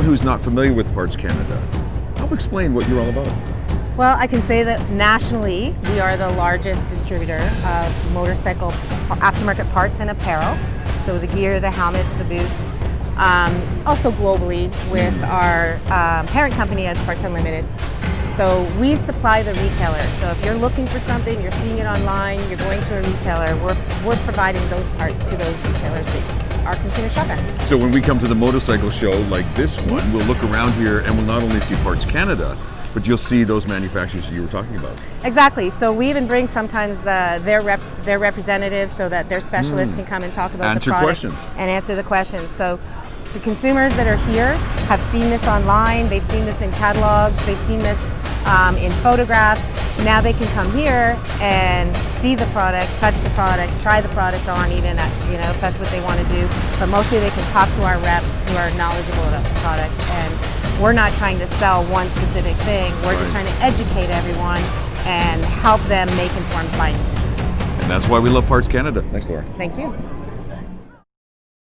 someone who's not familiar with Parts Canada, help explain what you're all about. Well, I can say that nationally, we are the largest distributor of motorcycle aftermarket parts and apparel. So the gear, the helmets, the boots. Also globally with our parent company as Parts Unlimited. So we supply the retailer. So if you're looking for something, you're seeing it online, you're going to a retailer, we're providing those parts to those retailers that our consumers shop at. So when we come to the motorcycle show like this one, we'll look around here and we'll not only see Parts Canada, but you'll see those manufacturers you were talking about. Exactly. So we even bring sometimes their representatives so that their specialists can come and talk about the product. Answer questions. And answer the questions. So the consumers that are here have seen this online, they've seen this in catalogs, they've seen this in photographs. Now they can come here and see the product, touch the product, try the product on even, if that's what they want to do. But mostly they can talk to our reps who are knowledgeable about the product. And we're not trying to sell one specific thing. We're just trying to educate everyone and help them make informed buying decisions. And that's why we love Parts Canada. Thanks, Laura. Thank you.